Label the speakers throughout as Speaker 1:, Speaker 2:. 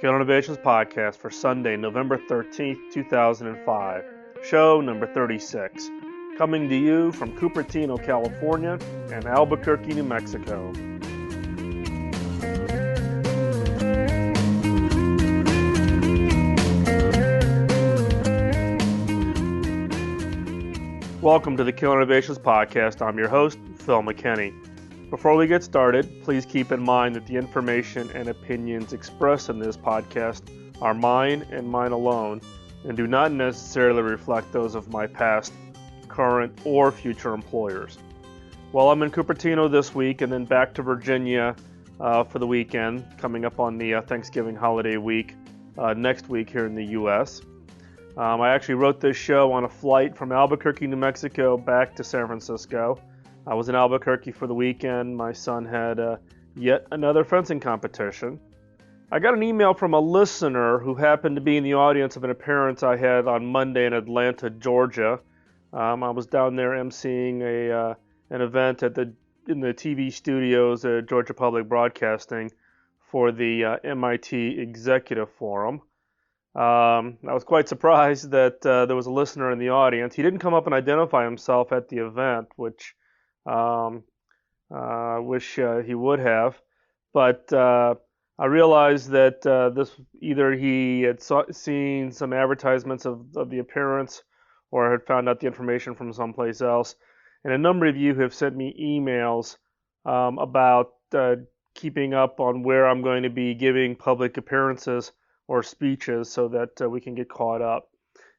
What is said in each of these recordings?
Speaker 1: Killer Innovations Podcast for Sunday, November 13th, 2005. Show number 36. Coming to you from Cupertino, California and Albuquerque, New Mexico. Welcome to the Killer Innovations Podcast. I'm your host, Phil McKinney. Before we get started, please keep in mind that the information and opinions expressed in this podcast are mine and mine alone, and do not necessarily reflect those of my past, current, or future employers. Well, I'm in Cupertino this week and then back to Virginia for the weekend, coming up on the Thanksgiving holiday week next week here in the U.S. I actually wrote this show on a flight from Albuquerque, New Mexico back to San Francisco. I was in Albuquerque for the weekend. My son had yet another fencing competition. I got an email from a listener who happened to be in the audience of an appearance I had on Monday in Atlanta, Georgia. I was down there emceeing an event in the TV studios at Georgia Public Broadcasting for the MIT Executive Forum. I was quite surprised that there was a listener in the audience. He didn't come up and identify himself at the event, which I wish he would have, but I realized that this either he had seen some advertisements of the appearance or had found out the information from someplace else. And a number of you have sent me emails about keeping up on where I'm going to be giving public appearances or speeches so that we can get caught up.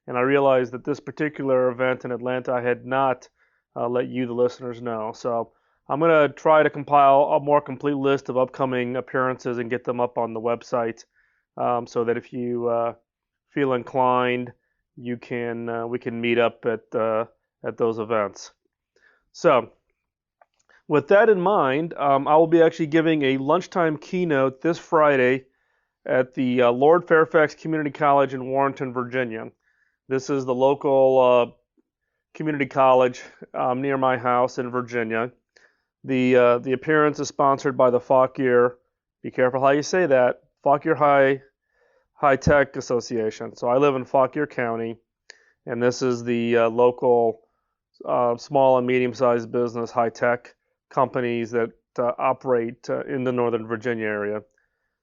Speaker 1: And I realized that this particular event in Atlanta I had not let you, the listeners, know. So I'm going to try to compile a more complete list of upcoming appearances and get them up on the website so that if you feel inclined, we can meet up at those events. So with that in mind, I will be actually giving a lunchtime keynote this Friday at the Lord Fairfax Community College in Warrenton, Virginia. This is the local community college near my house in Virginia. The appearance is sponsored by the Fauquier, be careful how you say that, Fauquier High Tech Association. So I live in Fauquier County, and this is the local small and medium-sized business high-tech companies that operate in the Northern Virginia area.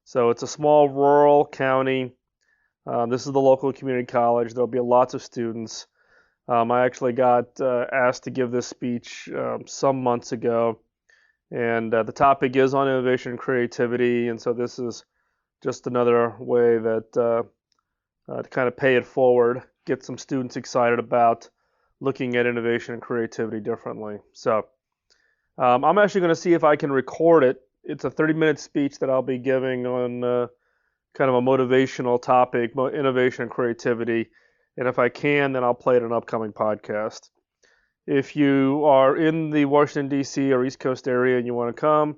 Speaker 1: So it's a small rural county. This is the local community college. There'll be lots of students. I actually got asked to give this speech some months ago, and the topic is on innovation and creativity, and so this is just another way that to kind of pay it forward, get some students excited about looking at innovation and creativity differently. So I'm actually going to see if I can record it. It's a 30-minute speech that I'll be giving on kind of a motivational topic, innovation and creativity. And if I can, then I'll play it in an upcoming podcast. If you are in the Washington, D.C. or East Coast area and you want to come,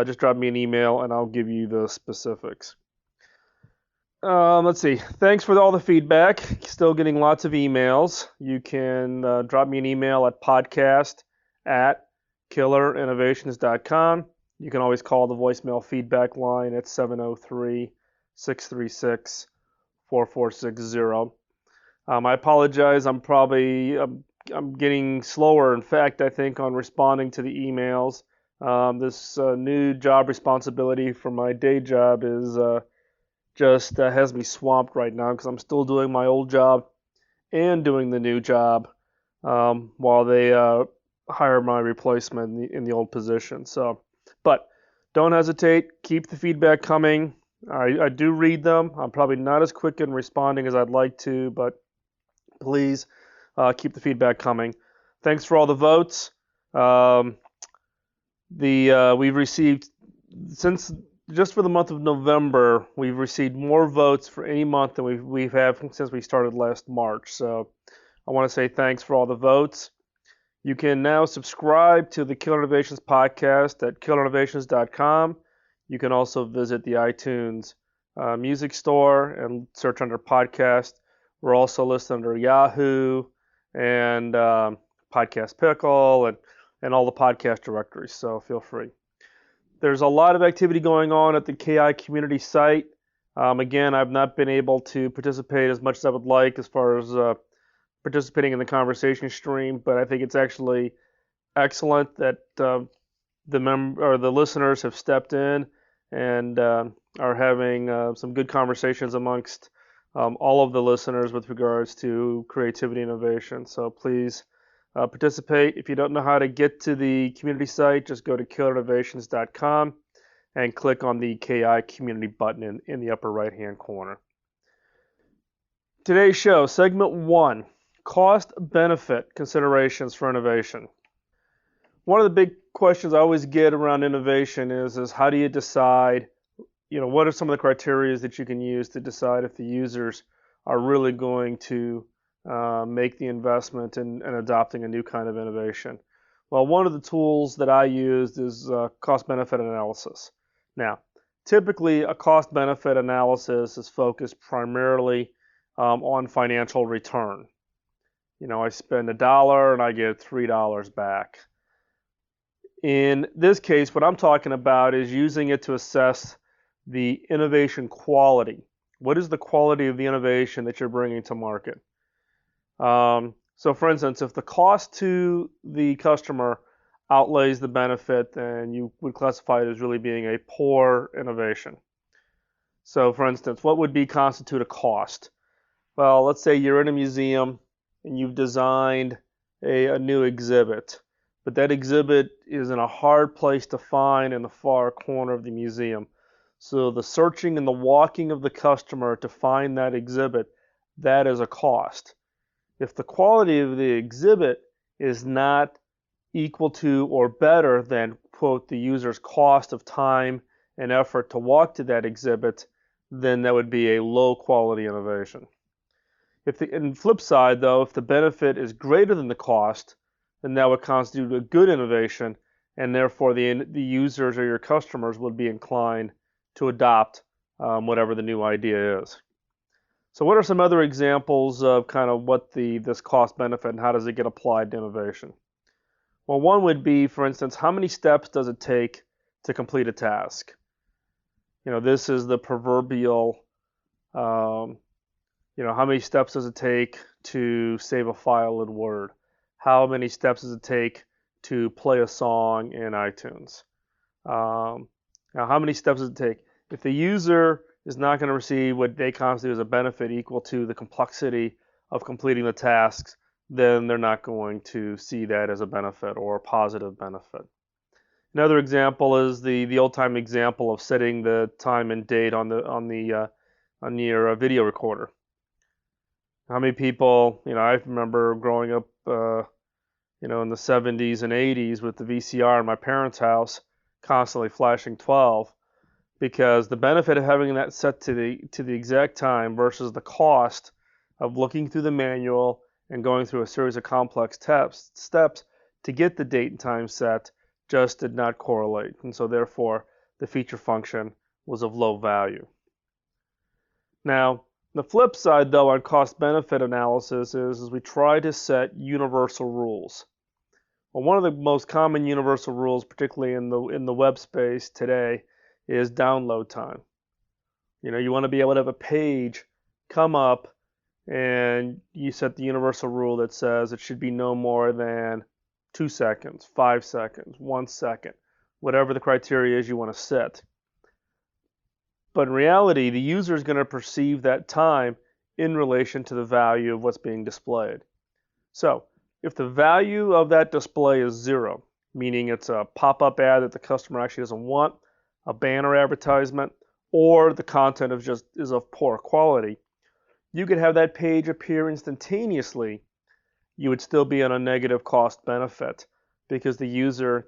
Speaker 1: just drop me an email and I'll give you the specifics. Let's see. Thanks for all the feedback. Still getting lots of emails. You can drop me an email at podcast@killerinnovations.com. You can always call the voicemail feedback line at 703-636-4460. I apologize. I'm getting slower. In fact, I think on responding to the emails. This new job responsibility for my day job is just has me swamped right now because I'm still doing my old job and doing the new job while they hire my replacement in the old position. So, but don't hesitate. Keep the feedback coming. I do read them. I'm probably not as quick in responding as I'd like to, but please keep the feedback coming. Thanks for all the votes. We've received, just for the month of November, we've received more votes for any month than we've had since we started last March. So I want to say thanks for all the votes. You can now subscribe to the Killer Innovations podcast at killerinnovations.com. You can also visit the iTunes music store and search under podcast. We're also listed under Yahoo and Podcast Pickle and all the podcast directories, so feel free. There's a lot of activity going on at the KI community site. Again, I've not been able to participate as much as I would like as far as participating in the conversation stream, but I think it's actually excellent that the listeners have stepped in and are having some good conversations amongst all of the listeners with regards to creativity and innovation. So please participate. If you don't know how to get to the community site, just go to killerinnovations.com and click on the KI community button in the upper right hand corner. Today's show, segment 1, cost benefit considerations for innovation. One of the big questions I always get around innovation is how do you decide, what are some of the criteria that you can use to decide if the users are really going to make the investment in adopting a new kind of innovation? Well, one of the tools that I used is cost benefit analysis. Now, typically a cost benefit analysis is focused primarily on financial return. I spend $1 and I get $3 back. In this case, what I'm talking about is using it to assess the innovation quality. What is the quality of the innovation that you're bringing to market? So for instance, if the cost to the customer outweighs the benefit, then you would classify it as really being a poor innovation. So for instance, what would constitute a cost? Well, let's say you're in a museum and you've designed a new exhibit, but that exhibit is in a hard place to find in the far corner of the museum. So the searching and the walking of the customer to find that exhibit, that is a cost. If the quality of the exhibit is not equal to or better than, quote, the user's cost of time and effort to walk to that exhibit, then that would be a low quality innovation. On the flip side, though, if the benefit is greater than the cost, then that would constitute a good innovation, and therefore the users or your customers would be inclined to adopt whatever the new idea is. So what are some other examples of kind of what this cost benefit and how does it get applied to innovation? Well, one would be, for instance, how many steps does it take to complete a task? This is the proverbial, how many steps does it take to save a file in Word? How many steps does it take to play a song in iTunes? Now, how many steps does it take? If the user is not going to receive what they constitute as a benefit equal to the complexity of completing the tasks, then they're not going to see that as a benefit or a positive benefit. Another example is the old-time example of setting the time and date on your video recorder. How many people, I remember growing up, in the 70s and 80s with the VCR in my parents' house, constantly flashing 12, because the benefit of having that set to the exact time versus the cost of looking through the manual and going through a series of complex steps to get the date and time set just did not correlate, and so therefore the feature function was of low value. Now, the flip side, though, on cost-benefit analysis is we try to set universal rules. Well, one of the most common universal rules, particularly in the web space today, is download time. You want to be able to have a page come up and you set the universal rule that says it should be no more than 2 seconds, 5 seconds, 1 second, whatever the criteria is you want to set. But in reality, the user is going to perceive that time in relation to the value of what's being displayed. So if the value of that display is 0, meaning it's a pop-up ad that the customer actually doesn't want, a banner advertisement, or the content is of poor quality, you could have that page appear instantaneously. You would still be on a negative cost benefit because the user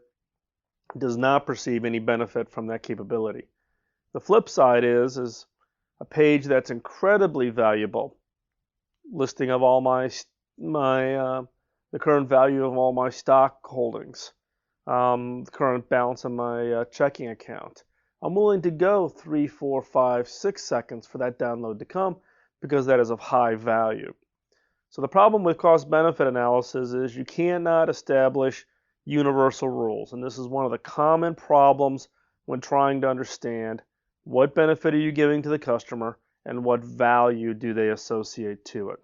Speaker 1: does not perceive any benefit from that capability. The flip side is a page that's incredibly valuable, listing of all the current value of all my stock holdings, the current balance of my checking account. I'm willing to go 3, 4, 5, 6 seconds for that download to come because that is of high value. So the problem with cost-benefit analysis is you cannot establish universal rules, and this is one of the common problems when trying to understand What benefit are you giving to the customer, and what value do they associate to it?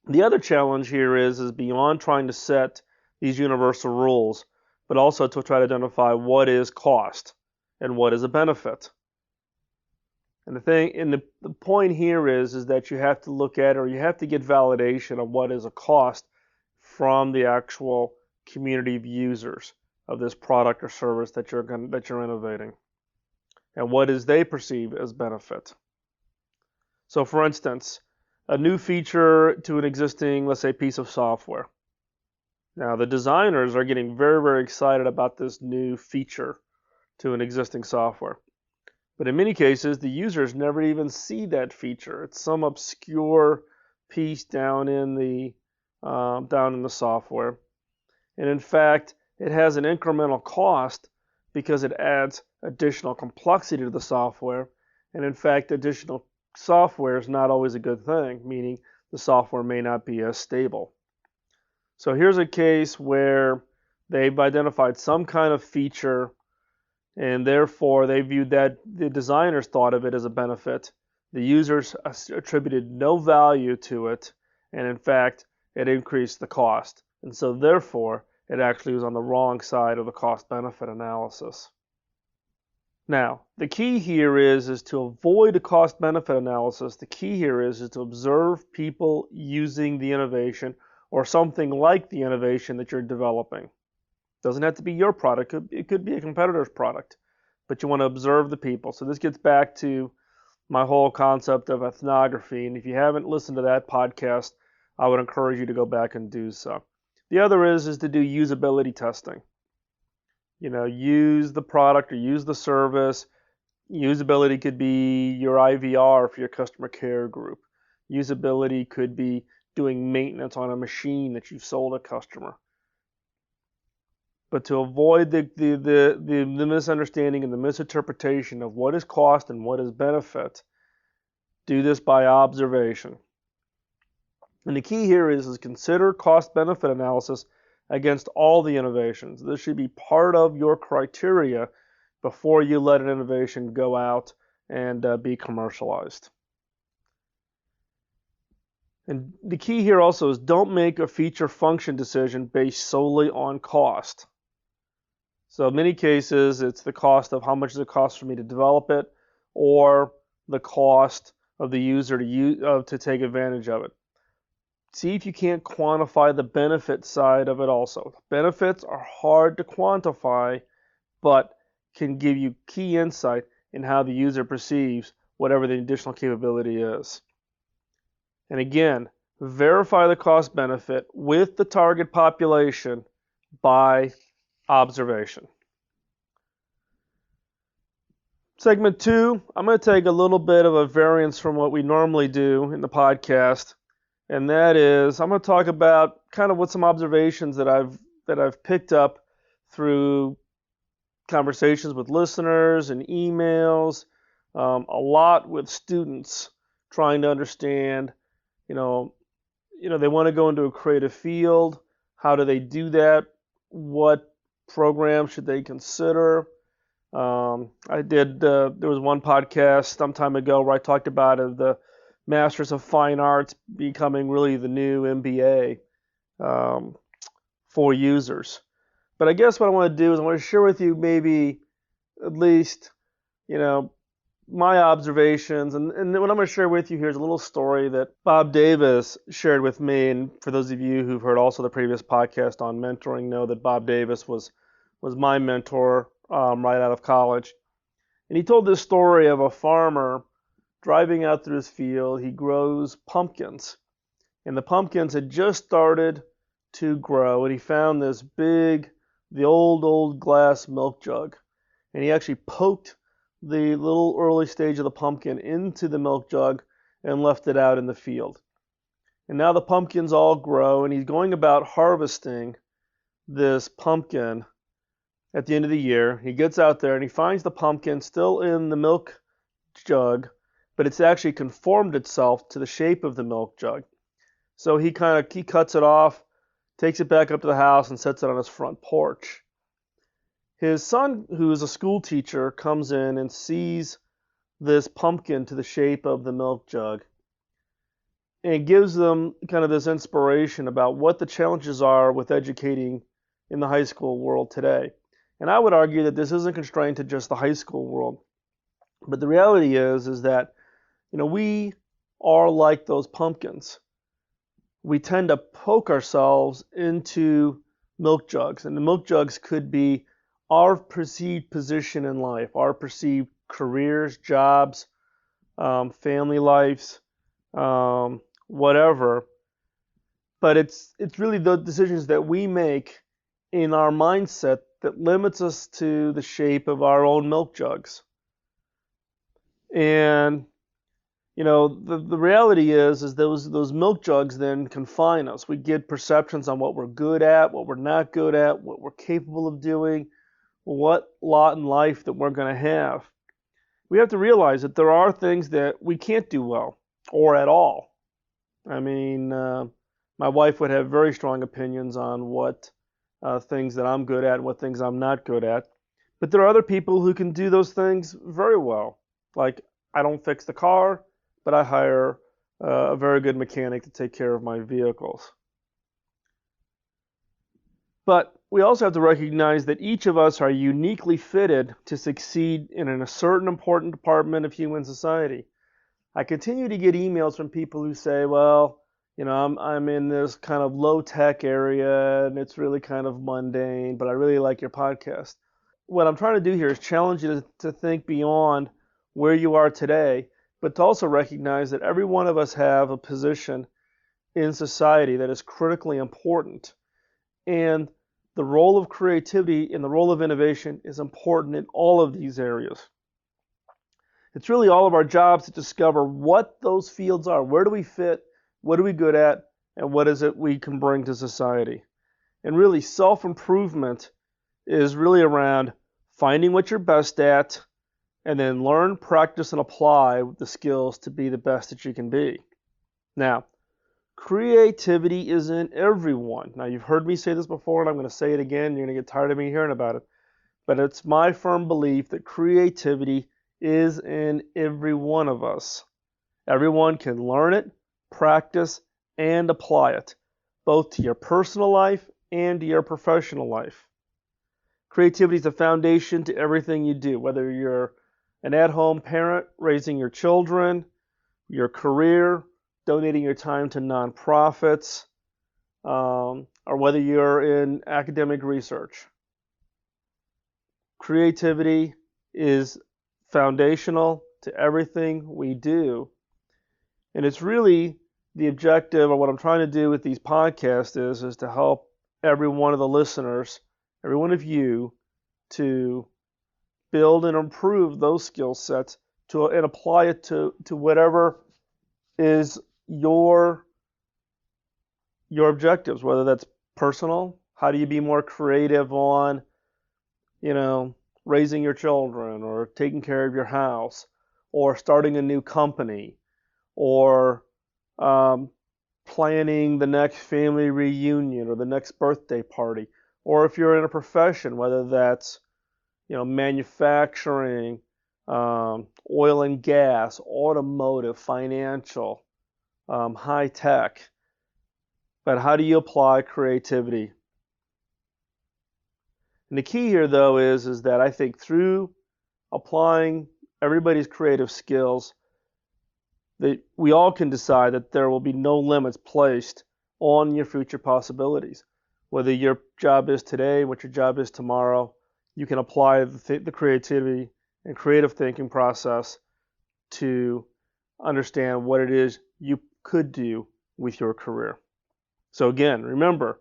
Speaker 1: The other challenge here is beyond trying to set these universal rules, but also to try to identify what is cost and what is a benefit. And the point here is that you have to look at, or you have to get validation of what is a cost from the actual community of users of this product or service that you're innovating, and what is they perceive as benefit. So for instance, a new feature to an existing, let's say, piece of software. Now the designers are getting very, very excited about this new feature to an existing software. But in many cases, the users never even see that feature. It's some obscure piece down in the software. And in fact, it has an incremental cost because it adds additional complexity to the software. And in fact, additional software is not always a good thing, meaning the software may not be as stable. So here's a case where they've identified some kind of feature, and therefore they viewed that the designers thought of it as a benefit. The users attributed no value to it, and in fact, it increased the cost. And so therefore, it actually was on the wrong side of the cost-benefit analysis. Now, the key here is to avoid a cost-benefit analysis. The key here is to observe people using the innovation or something like the innovation that you're developing. It doesn't have to be your product. It could be a competitor's product, but you want to observe the people. So this gets back to my whole concept of ethnography. And if you haven't listened to that podcast, I would encourage you to go back and do so. The other is to do usability testing. Use the product or use the service. Usability could be your IVR for your customer care group. Usability could be doing maintenance on a machine that you've sold a customer. But to avoid the misunderstanding and the misinterpretation of what is cost and what is benefit, do this by observation. And the key here is consider cost-benefit analysis against all the innovations. This should be part of your criteria before you let an innovation go out and be commercialized. And the key here also is don't make a feature function decision based solely on cost. So in many cases, it's the cost of how much does it cost for me to develop it, or the cost of the user to take advantage of it. See if you can't quantify the benefit side of it also. Benefits are hard to quantify, but can give you key insight in how the user perceives whatever the additional capability is. And again, verify the cost benefit with the target population by observation. Segment 2, I'm going to take a little bit of a variance from what we normally do in the podcast. And that is, I'm going to talk about kind of what some observations that I've picked up through conversations with listeners and emails, a lot with students trying to understand, they want to go into a creative field. How do they do that? What program should they consider? There was one podcast some time ago where I talked about the Masters of Fine Arts becoming really the new MBA for users. But I guess what I want to do is I want to share with you maybe at least, my observations. And what I'm going to share with you here is a little story that Bob Davis shared with me. And for those of you who've heard also the previous podcast on mentoring, know that Bob Davis was my mentor right out of college. And he told this story of a farmer driving out through his field. He grows pumpkins, and the pumpkins had just started to grow, and he found the old glass milk jug, and he actually poked the little early stage of the pumpkin into the milk jug and left it out in the field. And now the pumpkins all grow, and he's going about harvesting this pumpkin at the end of the year. He gets out there and he finds the pumpkin still in the milk jug, but it's actually conformed itself to the shape of the milk jug. So he cuts it off, takes it back up to the house, and sets it on his front porch. His son, who is a school teacher, comes in and sees this pumpkin to the shape of the milk jug. And it gives them kind of this inspiration about what the challenges are with educating in the high school world today. And I would argue that this isn't constrained to just the high school world. But the reality is that, we are like those pumpkins. We tend to poke ourselves into milk jugs, and the milk jugs could be our perceived position in life, our perceived careers, jobs, family lives, whatever. But it's really the decisions that we make in our mindset that limits us to the shape of our own milk jugs. And the reality is those milk jugs then confine us. We get perceptions on what we're good at, what we're not good at, what we're capable of doing, what lot in life that we're going to have. We have to realize that there are things that we can't do well or at all. I mean, my wife would have very strong opinions on what things that I'm good at and what things I'm not good at. But there are other people who can do those things very well. Like, I don't fix the car, but I hire a very good mechanic to take care of my vehicles. But we also have to recognize that each of us are uniquely fitted to succeed in a certain important department of human society. I continue to get emails from people who say, well, I'm in this kind of low tech area and it's really kind of mundane, but I really like your podcast. What I'm trying to do here is challenge you to think beyond where you are today, but to also recognize that every one of us have a position in society that is critically important. And the role of creativity and the role of innovation is important in all of these areas. It's really all of our jobs to discover what those fields are. Where do we fit? What are we good at? And what is it we can bring to society? And really, self-improvement is really around finding what you're best at and then learn, practice, and apply the skills to be the best that you can be. Now, creativity is in everyone. Now, you've heard me say this before, and I'm going to say it again. You're going to get tired of me hearing about it. But it's my firm belief that creativity is in every one of us. Everyone can learn it, practice, and apply it, both to your personal life and to your professional life. Creativity is the foundation to everything you do, whether you're an at-home parent raising your children, your career, donating your time to nonprofits, or whether you're in academic research. Creativity is foundational to everything we do. And it's really the objective, or what I'm trying to do with these podcasts is to help every one of the listeners, every one of you, to build and improve those skill sets and apply it to whatever is your objectives, whether that's personal. How do you be more creative on, raising your children or taking care of your house or starting a new company or planning the next family reunion or the next birthday party, or if you're in a profession, whether that's manufacturing, oil and gas, automotive, financial, high tech. But how do you apply creativity? And the key here, though, is that I think through applying everybody's creative skills, that we all can decide that there will be no limits placed on your future possibilities. Whether your job is today, what your job is tomorrow, you can apply the creativity and creative thinking process to understand what it is you could do with your career. So again, remember,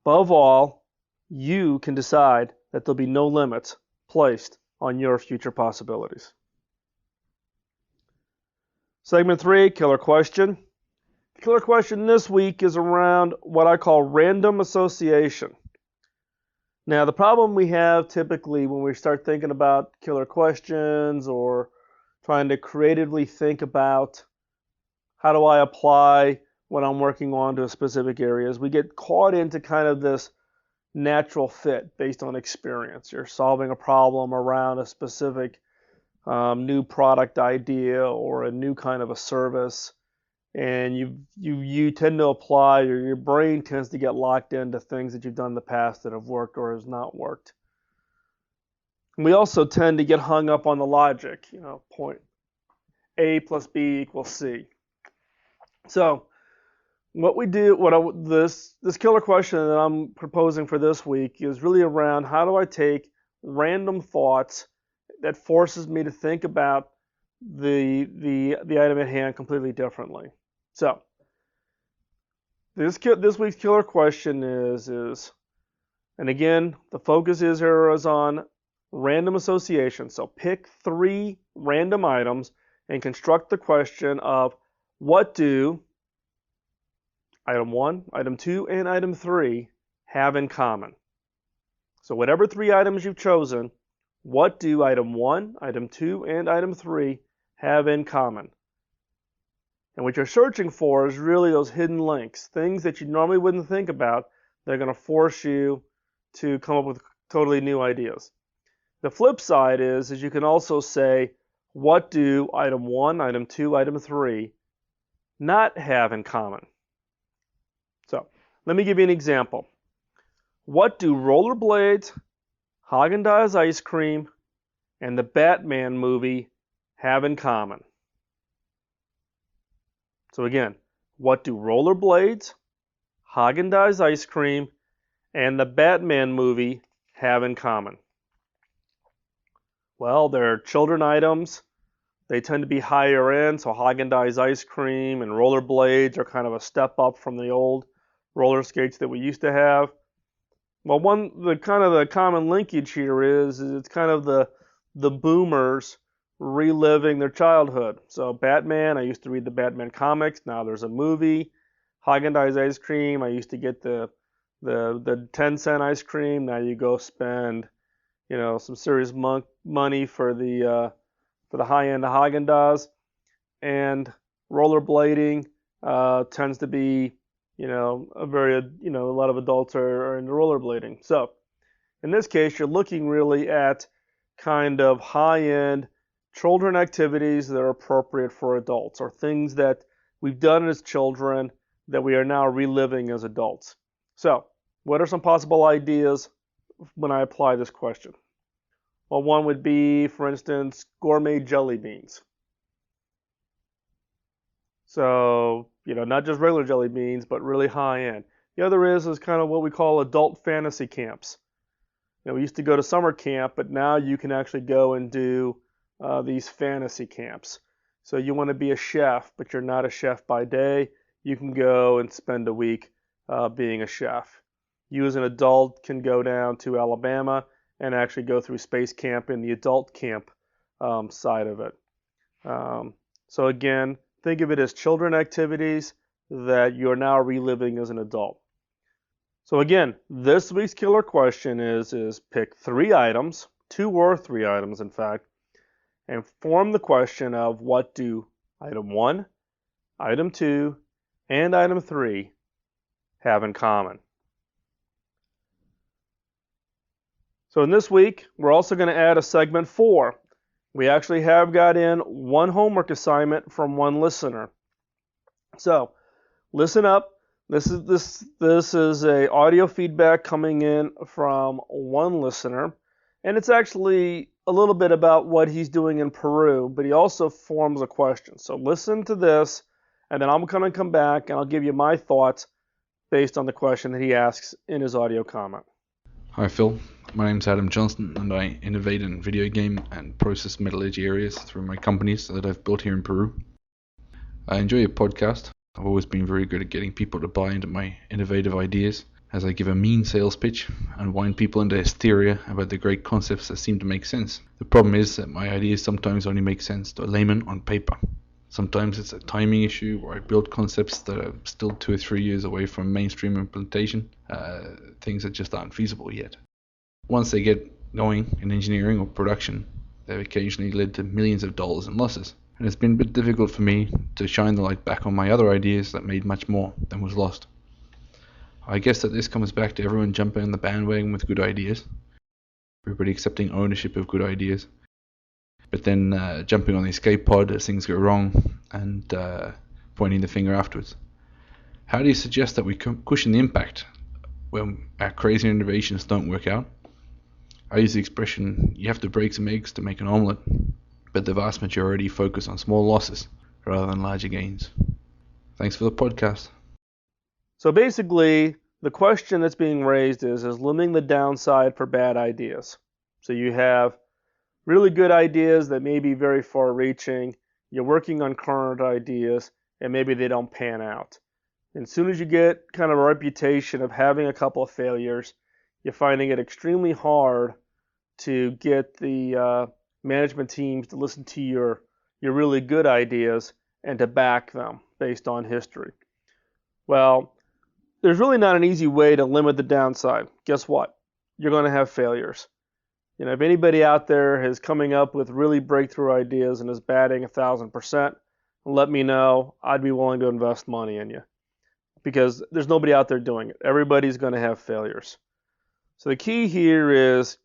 Speaker 1: above all, you can decide that there'll be no limits placed on your future possibilities. Segment 3, killer question. The killer question this week is around what I call random association. Now, the problem we have typically when we start thinking about killer questions or trying to creatively think about how do I apply what I'm working on to a specific area is we get caught into kind of this, natural fit based on experience. You're solving a problem around a specific new product idea or a new kind of a service, and you tend to apply, or your brain tends to get locked into things that you've done in the past that have worked or has not worked. We also tend to get hung up on the logic, point A plus B equals C. So what we do, this killer question that I'm proposing for this week is really around how do I take random thoughts that forces me to think about the item at hand completely differently. So this week's killer question is, and again, the focus is on random association. So pick 3 random items and construct the question of what do item 1, item 2, and item 3 have in common. So whatever 3 items you've chosen, what do item 1, item 2, and item 3 have in common? And what you're searching for is really those hidden links, things that you normally wouldn't think about. They're going to force you to come up with totally new ideas. The flip side is you can also say, what do item 1, item 2, item 3 not have in common? So let me give you an example. What do rollerblades, Haagen-Dazs ice cream, and the Batman movie have in common? So again, what do rollerblades, Haagen-Dazs ice cream, and the Batman movie have in common? Well, they're children items. They tend to be higher end, so Haagen-Dazs ice cream and rollerblades are kind of a step up from the old roller skates that we used to have. Well, the common linkage here is it's kind of the boomers reliving their childhood. So Batman, I used to read the Batman comics. Now there's a movie. Haagen-Dazs ice cream, I used to get the 10-cent ice cream. Now you go spend, some serious money for the high-end Haagen-Dazs. And rollerblading tends to be, a lot of adults are into rollerblading. So in this case, you're looking really at kind of high-end children activities that are appropriate for adults, or things that we've done as children that we are now reliving as adults. So what are some possible ideas when I apply this question? Well, one would be, for instance, gourmet jelly beans. So, not just regular jelly beans, but really high end. The other is kind of what we call adult fantasy camps. We used to go to summer camp, but now you can actually go and do these fantasy camps. So you want to be a chef, but you're not a chef by day. You can go and spend a week being a chef. You as an adult can go down to Alabama and actually go through space camp in the adult camp side of it. So again, think of it as children activities that you're now reliving as an adult. So again, this week's killer question is pick 3 items, 2 or 3 items in fact, and form the question of what do item 1, item 2, and item 3 have in common. So in this week, we're also going to add a segment 4. We actually have got in 1 homework assignment from 1 listener. So listen up. This is a audio feedback coming in from 1 listener, and it's actually a little bit about what he's doing in Peru, but he also forms a question. So listen to this, and then I'm going to come back and I'll give you my thoughts based on the question that he asks in his audio comment.
Speaker 2: Hi Phil, my name's Adam Johnston and I innovate in video game and process metallurgy areas through my companies that I've built here in Peru. I enjoy your podcast. I've always been very good at getting people to buy into my innovative ideas as I give a mean sales pitch and wind people into hysteria about the great concepts that seem to make sense. The problem is that my ideas sometimes only make sense to a layman on paper. Sometimes it's a timing issue where I build concepts that are still 2 or 3 years away from mainstream implementation, things that just aren't feasible yet. Once they get going in engineering or production, they've occasionally led to millions of dollars in losses. And it's been a bit difficult for me to shine the light back on my other ideas that made much more than was lost. I guess that this comes back to everyone jumping on the bandwagon with good ideas, everybody accepting ownership of good ideas, but then jumping on the escape pod as things go wrong and pointing the finger afterwards. How do you suggest that we cushion the impact when our crazy innovations don't work out? I use the expression, you have to break some eggs to make an omelette, but the vast majority focus on small losses rather than larger gains. Thanks for the podcast.
Speaker 1: So basically, the question that's being raised is limiting the downside for bad ideas. So you have really good ideas that may be very far-reaching, you're working on current ideas, and maybe they don't pan out. And as soon as you get kind of a reputation of having a couple of failures, you're finding it extremely hard to get the management teams to listen to your really good ideas and to back them based on history. Well, there's really not an easy way to limit the downside. Guess what? You're going to have failures. If anybody out there is coming up with really breakthrough ideas and is batting 1,000%, let me know. I'd be willing to invest money in you because there's nobody out there doing it. Everybody's going to have failures. So the key here is,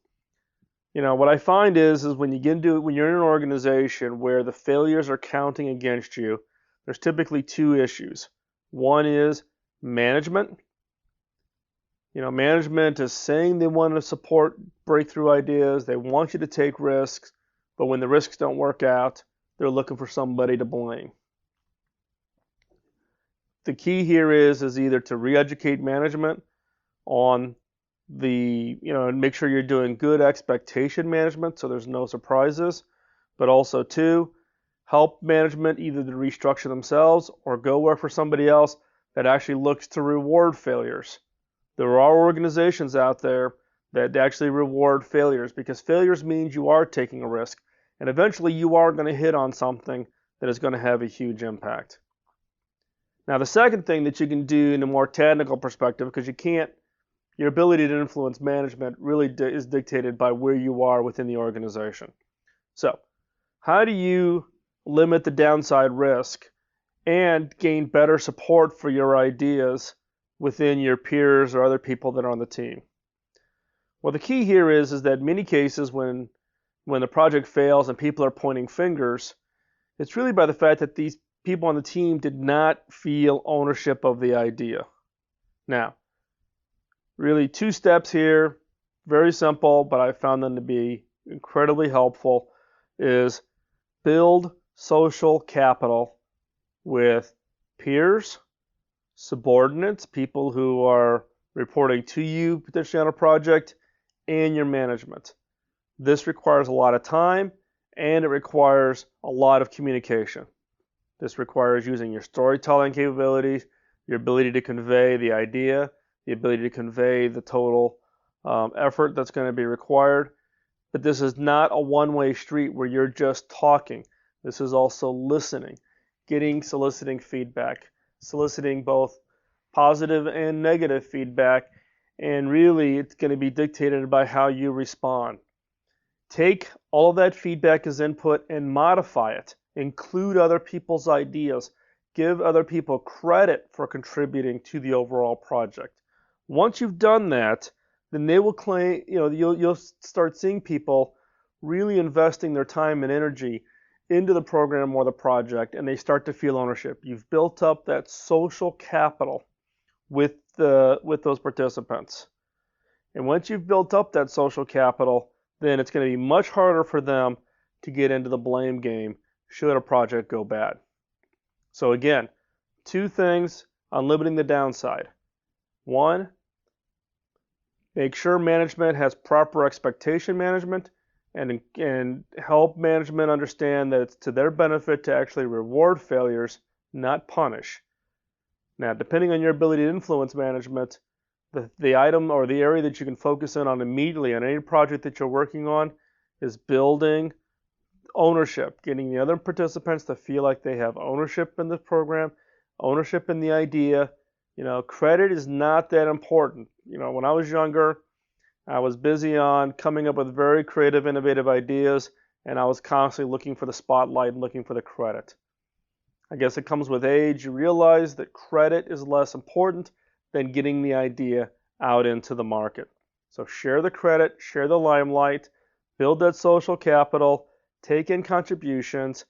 Speaker 1: what I find is when you're in an organization where the failures are counting against you, there's typically two issues. One is management. Management is saying they want to support breakthrough ideas. They want you to take risks, but when the risks don't work out, they're looking for somebody to blame. The key here is either to re-educate management on and make sure you're doing good expectation management so there's no surprises, but also two, help management either to restructure themselves or go work for somebody else that actually looks to reward failures. There are organizations out there that actually reward failures because failures means you are taking a risk and eventually you are going to hit on something that is going to have a huge impact. Now the second thing that you can do in a more technical perspective, because your ability to influence management really is dictated by where you are within the organization. So how do you limit the downside risk and gain better support for your ideas within your peers or other people that are on the team? Well, the key here is that in many cases when the project fails and people are pointing fingers, it's really by the fact that these people on the team did not feel ownership of the idea. Now, really two steps here, very simple, but I found them to be incredibly helpful, is build social capital with peers, subordinates, people who are reporting to you potentially on a project, and your management. This requires a lot of time and it requires a lot of communication. This requires using your storytelling capabilities, your ability to convey the idea, the ability to convey the total effort that's going to be required. But this is not a one-way street where you're just talking. This is also listening, soliciting feedback, soliciting both positive and negative feedback, and really it's going to be dictated by how you respond. Take all of that feedback as input and modify it. Include other people's ideas. Give other people credit for contributing to the overall project. Once you've done that, then they will claim, you'll start seeing people really investing their time and energy into the program or the project, and they start to feel ownership. You've built up that social capital with those participants. And once you've built up that social capital, then it's going to be much harder for them to get into the blame game should a project go bad. So again, two things on limiting the downside. One, make sure management has proper expectation management and help management understand that it's to their benefit to actually reward failures, not punish. Now, depending on your ability to influence management, the item or the area that you can focus in on immediately on any project that you're working on is building ownership, getting the other participants to feel like they have ownership in the program, ownership in the idea. Credit is not that important. When I was younger, I was busy on coming up with very creative, innovative ideas, and I was constantly looking for the spotlight and looking for the credit. I guess it comes with age. You realize that credit is less important, than getting the idea out into the market. So share the credit, share the limelight, build that social capital, take in contributions,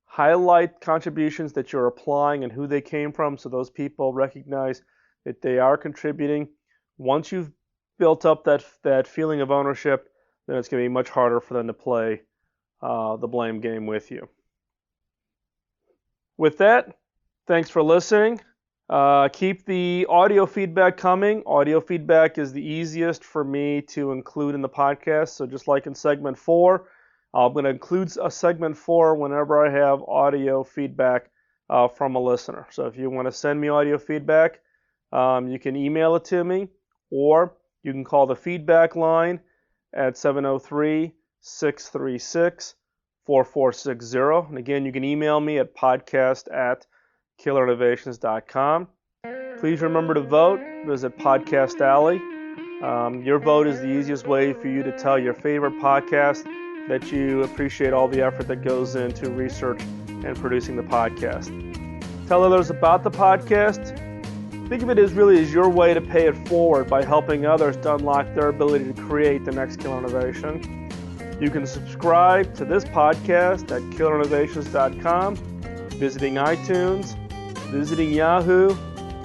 Speaker 1: highlight contributions that you're applying and who they came from so those people recognize that they are contributing. Once you've built up that feeling of ownership, then it's going to be much harder for them to play the blame game with you. With that, thanks for listening. Keep the audio feedback coming. Audio feedback is the easiest for me to include in the podcast. So just like in segment 4, I'm going to include a segment 4 whenever I have audio feedback from a listener. So if you want to send me audio feedback, you can email it to me, or you can call the feedback line at 703-636-4460. And again, you can email me at podcast@killerinnovations.com. Please remember to vote. Visit Podcast Alley. Your vote is the easiest way for you to tell your favorite podcast that you appreciate all the effort that goes into research and producing the podcast. Tell others about the podcast. Think of it as really as your way to pay it forward by helping others to unlock their ability to create the next killer innovation. You can subscribe to this podcast at killerinnovations.com, visiting iTunes, visiting Yahoo,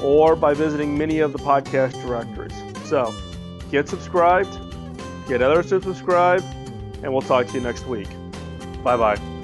Speaker 1: or by visiting many of the podcast directories. So, get subscribed, get others to subscribe, and we'll talk to you next week. Bye-bye.